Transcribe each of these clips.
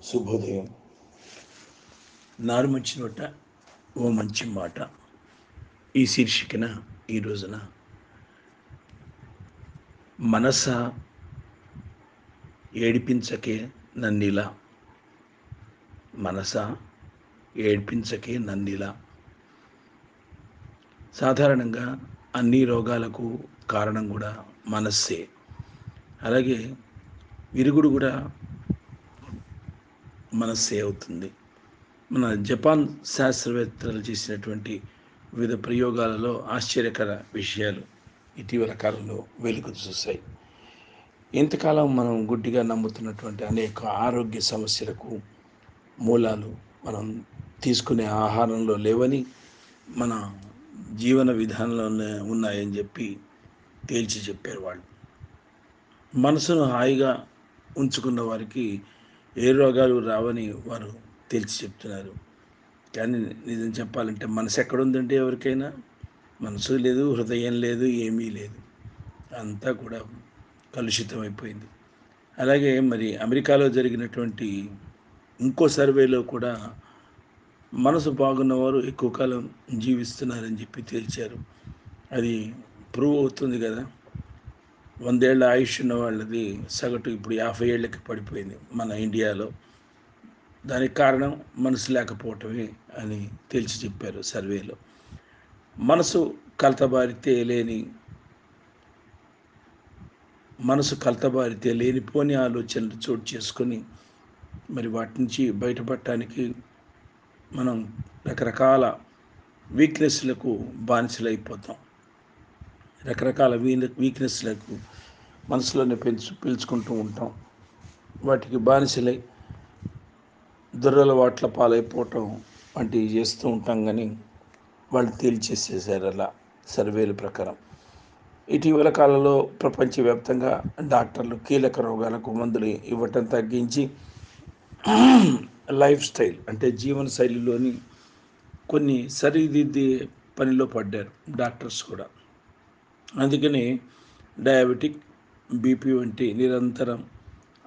శుభోదయం. నారు మంచి నోట ఓ మంచి మాట ఈ శీర్షికన ఈ రోజున మనస ఏడిపించకే నన్నిలా, మనస ఏడిపించకే నన్నిలా. సాధారణంగా అన్ని రోగాలకు కారణం కూడా మనస్సే. అలాగే విరుగుడు కూడా మనస్సే అవుతుంది. మన జపాన్ శాస్త్రవేత్తలు చేసినటువంటి వివిధ ప్రయోగాలలో ఆశ్చర్యకర విషయాలు ఇటీవల కాలంలో వెలుగు చూశాయి. ఇంతకాలం మనం గుడ్డిగా నమ్ముతున్నటువంటి అనేక ఆరోగ్య సమస్యలకు మూలాలు మనం తీసుకునే ఆహారంలో లేవని, మన జీవన విధానంలోనే ఉన్నాయని చెప్పి తేల్చి చెప్పారు వాళ్ళు. మనసును హాయిగా ఉంచుకున్న వారికి ఏ రోగాలు రావని వారు తేల్చి చెప్తున్నారు. కానీ నిజం చెప్పాలంటే మనసు ఎక్కడుందంటే ఎవరికైనా మనసు లేదు, హృదయం లేదు, ఏమీ లేదు. అంతా కూడా కలుషితం అయిపోయింది. అలాగే మరి అమెరికాలో జరిగినటువంటి ఇంకో సర్వేలో కూడా మనసు బాగున్నవారు ఎక్కువ కాలం జీవిస్తున్నారని చెప్పి తేల్చారు. అది ప్రూవ్ అవుతుంది కదా. 100 ఏళ్ల ఆయుష్ ఉన్న వాళ్ళది సగటు ఇప్పుడు 50 ఏళ్ళకి పడిపోయింది మన ఇండియాలో. దానికి కారణం మనసు లేకపోవటమే అని తేల్చి చెప్పారు సర్వేలో. మనసు కలతబారితే లేనిపోని ఆలోచనలు చోటు చేసుకొని మరి వాటి నుంచి బయటపడటానికి మనం రకరకాల వీక్నెస్లకు బానిసలైపోతాం. రకరకాల వీక్నెస్లకు మనసులోనే పీల్చుకుంటూ ఉంటాం. వాటికి బానిసలై దురలవాట్ల పాలైపోవటం వంటివి చేస్తూ ఉంటాం. కానీ వాళ్ళు తేల్చేసేసారు అలా సర్వేల ప్రకారం. ఇటీవల కాలంలో ప్రపంచవ్యాప్తంగా డాక్టర్లు కీలక రోగాలకు మందులు ఇవ్వటం తగ్గించి లైఫ్ స్టైల్ అంటే జీవన శైలిలోని కొన్ని సరిదిద్దే పనిలో పడ్డారు డాక్టర్స్ కూడా. అందుకని డయాబెటిక్, బీపీ వంటి నిరంతరం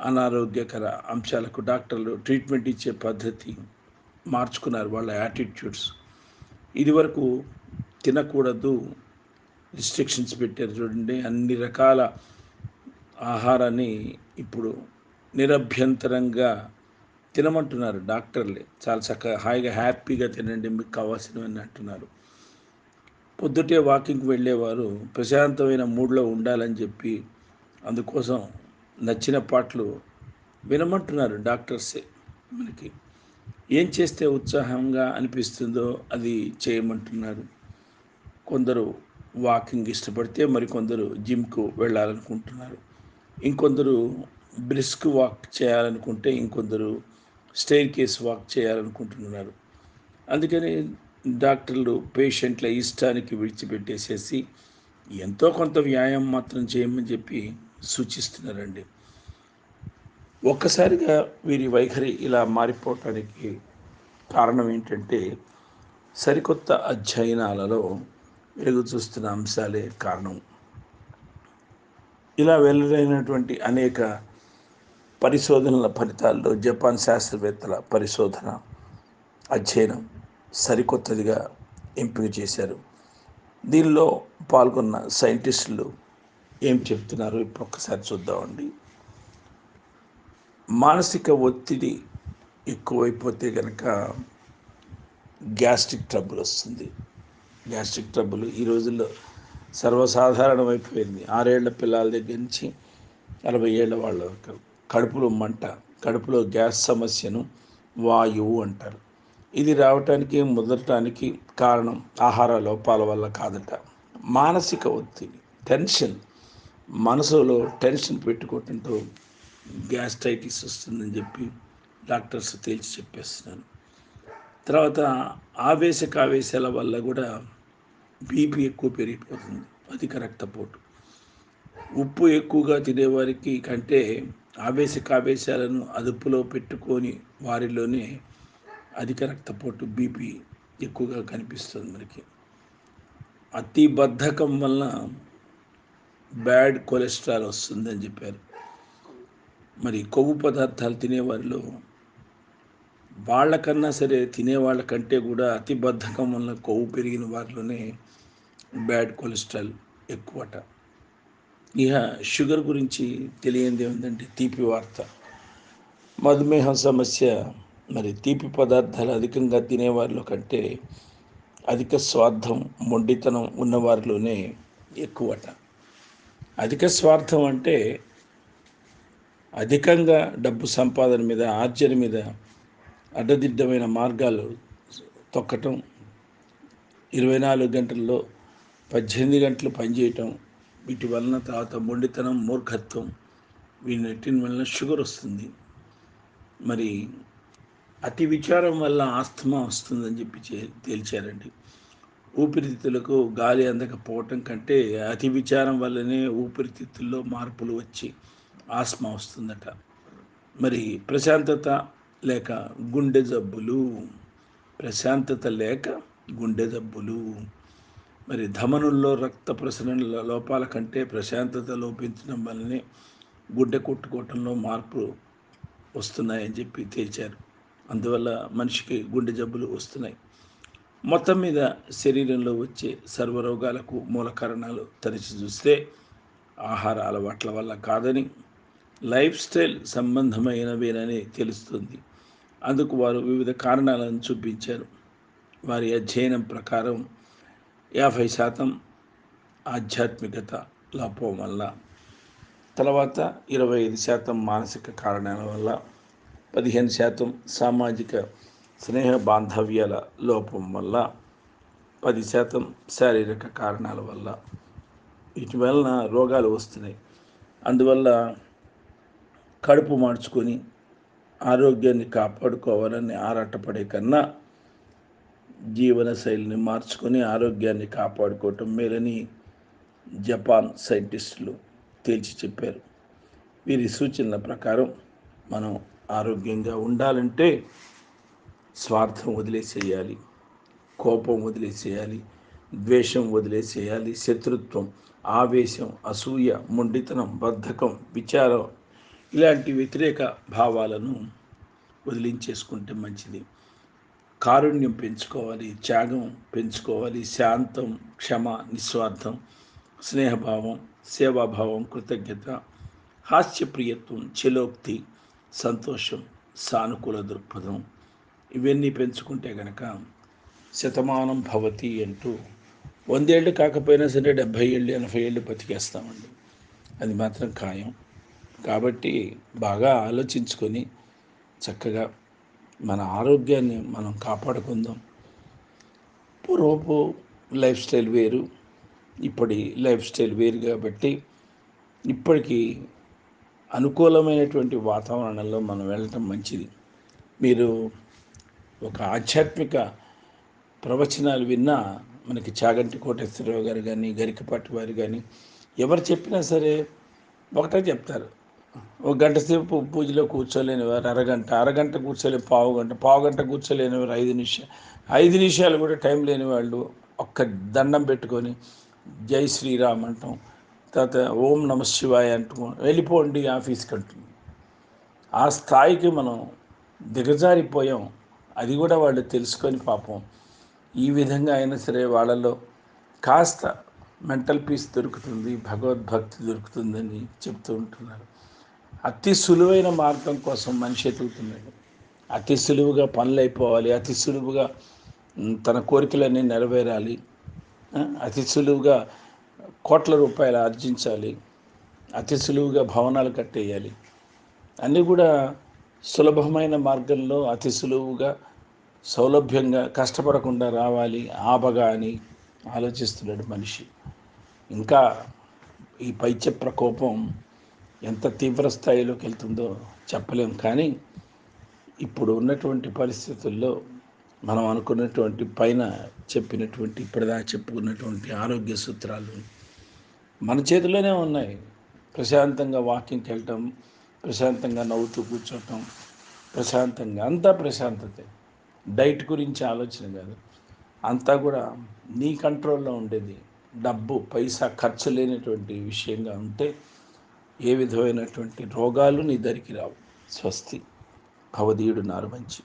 అనారోగ్యకర అంశాలకు డాక్టర్లు ట్రీట్మెంట్ ఇచ్చే పద్ధతి మార్చుకున్నారు వాళ్ళ యాటిట్యూడ్స్. ఇదివరకు తినకూడదు రిస్ట్రిక్షన్స్ పెట్టారు చూడండి. అన్ని రకాల ఆహారాన్ని ఇప్పుడు నిరభ్యంతరంగా తినమంటున్నారు డాక్టర్లే. చాలా చక్కగా హాయిగా హ్యాపీగా తినండి, మీకు కావాల్సినవన్నీ అంటున్నారు. పొద్దుటే వాకింగ్కి వెళ్ళేవారు ప్రశాంతమైన మూడ్లో ఉండాలని చెప్పి అందుకోసం నచ్చిన పాటలు వినమంటున్నారు డాక్టర్సే. మనకి ఏం చేస్తే ఉత్సాహంగా అనిపిస్తుందో అది చేయమంటున్నారు. కొందరు వాకింగ్ ఇష్టపడితే మరికొందరు జిమ్కు వెళ్ళాలనుకుంటున్నారు. ఇంకొందరు బ్రిస్క్ వాక్ చేయాలనుకుంటే ఇంకొందరు స్టెయిర్ కేస్ వాక్ చేయాలనుకుంటున్నారు. అందుకని డాక్టర్లు పేషెంట్ల ఇష్టానికి విడిచిపెట్టేసేసి ఎంతో కొంత వ్యాయామం మాత్రం చేయమని చెప్పి సూచిస్తున్నారండి. ఒక్కసారిగా వీరి వైఖరి ఇలా మారిపోవటానికి కారణం ఏంటంటే సరికొత్త అధ్యయనాలలో వెలుగు చూస్తున్న అంశాలే కారణం. ఇలా వెల్లడైనటువంటి అనేక పరిశోధనల ఫలితాల్లో జపాన్ శాస్త్రవేత్తల పరిశోధన అధ్యయనం సరికొత్తదిగా ఎంపిక చేశారు. దీనిలో పాల్గొన్న సైంటిస్టులు ఏం చెప్తున్నారో ఇప్పుడు ఒక్కసారి చూద్దామండి. మానసిక ఒత్తిడి ఎక్కువైపోతే కనుక గ్యాస్ట్రిక్ ట్రబుల్ వస్తుంది. గ్యాస్ట్రిక్ ట్రబుల్ ఈ రోజుల్లో సర్వసాధారణమైపోయింది. 6 ఏళ్ల పిల్లల దగ్గర నుంచి 40 ఏళ్ల వాళ్ళ వరకు. కడుపులో మంట, కడుపులో గ్యాస్ సమస్యను వాయువు అంటారు. ఇది రావటానికి ముదరటానికి కారణం ఆహార లోపాల వల్ల కాదట. మానసిక ఒత్తిడి, టెన్షన్, మనసులో టెన్షన్ పెట్టుకోవటంతో గ్యాస్ట్రైటిస్ వస్తుందని చెప్పి డాక్టర్స్ తేల్చి చెప్పేస్తున్నారు. తర్వాత ఆవేశాల వల్ల కూడా బీపీ ఎక్కువ పెరిగిపోతుంది, అధిక రక్తపోటు. ఉప్పు ఎక్కువగా తినేవారికి కంటే ఆవేశాలను అదుపులో పెట్టుకొని వారిలోనే అధిక రక్తపోటు, బీపీ ఎక్కువగా కనిపిస్తుంది మనకి. అతి బద్ధకం వలన బ్యాడ్ కొలెస్ట్రాల్ వస్తుందని చెప్పారు. మరి కొవ్వు పదార్థాలు తినేవారిలో వాళ్ళకన్నా సరే తినేవాళ్ళ కంటే కూడా అతి బద్ధకం వల్ల కొవ్వు పెరిగిన వారిలోనే బ్యాడ్ కొలెస్ట్రాల్ ఎక్కువట. ఇక షుగర్ గురించి తెలియంది ఏముందంటే తీపి వార్త. మధుమేహం సమస్య మరి తీపి పదార్థాలు అధికంగా తినేవారిలో కంటే అధిక స్వార్థం, మొండితనం ఉన్నవారిలోనే ఎక్కువట. అధిక స్వార్థం అంటే అధికంగా డబ్బు సంపాదన మీద, ఆర్జన మీద అడ్డదిడ్డమైన మార్గాలు తొక్కటం, 24 గంటల్లో 18 గంటలు పనిచేయటం, వీటి వలన తర్వాత మొండితనం, మూర్ఖత్వం, వీటిని వలన షుగర్ వస్తుంది. మరి అతి విచారం వల్ల ఆస్తమా వస్తుందని చెప్పి తేల్చారండి. ఊపిరితిత్తులకు గాలి అందకపోవటం కంటే అతి విచారం వల్లనే ఊపిరితిత్తుల్లో మార్పులు వచ్చి ఆస్మా వస్తుందట. మరి ప్రశాంతత లేక గుండె జబ్బులు, ప్రశాంతత లేక గుండె జబ్బులు. మరి ధమనుల్లో రక్త ప్రసరణ లోపాల కంటే ప్రశాంతత లోపించడం వల్లనే గుండె కొట్టుకోవటంలో మార్పులు వస్తున్నాయని చెప్పి తేల్చారు. అందువల్ల మనిషికి గుండె జబ్బులు వస్తున్నాయి. మొత్తం మీద శరీరంలో వచ్చే సర్వరోగాలకు మూల కారణాలు తరచి చూస్తే ఆహార అలవాట్ల వల్ల కాదని, లైఫ్ స్టైల్ సంబంధమైనవేనని తెలుస్తుంది. అందుకు వారు వివిధ కారణాలను చూపించారు. వారి అధ్యయనం ప్రకారం 50% ఆధ్యాత్మికత లోపం వల్ల, తర్వాత 25% మానసిక కారణాల వల్ల, 15% సామాజిక స్నేహ బాంధవ్యాల లోపం వల్ల, 10% శారీరక కారణాల వల్ల వీటి వలన రోగాలు వస్తున్నాయి. అందువల్ల కడుపు మార్చుకొని ఆరోగ్యాన్ని కాపాడుకోవాలని ఆరాటపడే కన్నా జీవనశైలిని మార్చుకొని ఆరోగ్యాన్ని కాపాడుకోవటం మేలని జపాన్ సైంటిస్టులు తేల్చి చెప్పారు. వీరి సూచనల ప్రకారం మనం ఆరోగ్యంగా ఉండాలంటే స్వార్థం వదిలేసేయాలి, కోపం వదిలేసేయాలి, ద్వేషం వదిలేసేయాలి, శత్రుత్వం, ఆవేశం, అసూయ, మొండితనం, బద్ధకం, విచారం ఇలాంటి వ్యతిరేక భావాలను వదిలించేసుకుంటే మంచిది. కారుణ్యం పెంచుకోవాలి, త్యాగం పెంచుకోవాలి, శాంతం, క్షమ, నిస్వార్థం, స్నేహభావం, సేవాభావం, కృతజ్ఞత, హాస్యప్రియత్వం, చిలోక్తి, సంతోషం, సానుకూల దృక్పథం ఇవన్నీ పెంచుకుంటే కనుక శతమానం భవతి అంటూ 100 ఏళ్ళు కాకపోయినా సరే 70 ఏళ్ళు 80 ఏళ్ళు బతికేస్తామండి. అది మాత్రం ఖాయం. కాబట్టి బాగా ఆలోచించుకొని చక్కగా మన ఆరోగ్యాన్ని మనం కాపాడుకుందాం. పూర్వపు లైఫ్ స్టైల్ వేరు, ఇప్పటి లైఫ్ స్టైల్ వేరు కాబట్టి ఇప్పటికీ అనుకూలమైనటువంటి వాతావరణంలో మనం వెళ్ళటం మంచిది. మీరు ఒక ఆధ్యాత్మిక ప్రవచనాలు విన్నా మనకి చాగంటి కోటేశ్వరరావు గారు కానీ, గరికపాటి వారు కానీ ఎవరు చెప్పినా సరే ఒకటే చెప్తారు. ఒక గంట సేపు పూజలో కూర్చోలేని వారు అరగంట, అరగంట కూర్చోలేని పావుగంట, పావుగంట కూర్చోలేని వారు 5 నిమిషాలు, 5 నిమిషాలు కూడా టైం లేని వాళ్ళు ఒక్క దండం పెట్టుకొని జై శ్రీరామ్ అంటాం, తర్వాత ఓం నమ శివాయ అంటూ వెళ్ళిపోండి ఆఫీస్కి అంటుంది. ఆ స్థాయికి మనం దిగజారిపోయాం. అది కూడా వాళ్ళు తెలుసుకొని పాపం ఈ విధంగా అయినా సరే వాళ్ళలో కాస్త మెంటల్ పీస్ దొరుకుతుంది, భగవద్భక్తి దొరుకుతుందని చెప్తూ ఉంటున్నారు. అతి సులువైన మార్గం కోసం మనిషి ఎదుగుతున్నాడు. అతి సులువుగా పనులు అయిపోవాలి, అతి సులువుగా తన కోరికలన్నీ నెరవేరాలి, అతి సులువుగా కోట్ల రూపాయలు ఆర్జించాలి, అతి సులువుగా భవనాలు కట్టేయాలి, అన్నీ కూడా సులభమైన మార్గంలో అతి సులువుగా సౌలభ్యంగా కష్టపడకుండా రావాలి ఆబగా అని ఆలోచిస్తున్నాడు మనిషి. ఇంకా ఈ పైత్య ప్రకోపం ఎంత తీవ్ర స్థాయిలోకి వెళ్తుందో చెప్పలేం. కానీ ఇప్పుడు ఉన్నటువంటి పరిస్థితుల్లో మనం అనుకున్నటువంటి పైన చెప్పినటువంటి ఇప్పటిదాకా చెప్పుకున్నటువంటి ఆరోగ్య సూత్రాలు మన చేతిలోనే ఉన్నాయి. ప్రశాంతంగా వాకింగ్కి వెళ్ళటం, ప్రశాంతంగా నవ్వుతూ కూర్చోటం, ప్రశాంతంగా అంతా ప్రశాంతతే. డైట్ గురించి ఆలోచన కాదు, అంతా కూడా నీ కంట్రోల్లో ఉండేది. డబ్బు పైసా ఖర్చు లేనటువంటి విషయంగా ఉంటే ఏ విధమైనటువంటి రోగాలు నీ దరికి రావు. స్వస్తి. భవదీయుడు నారు మంచి.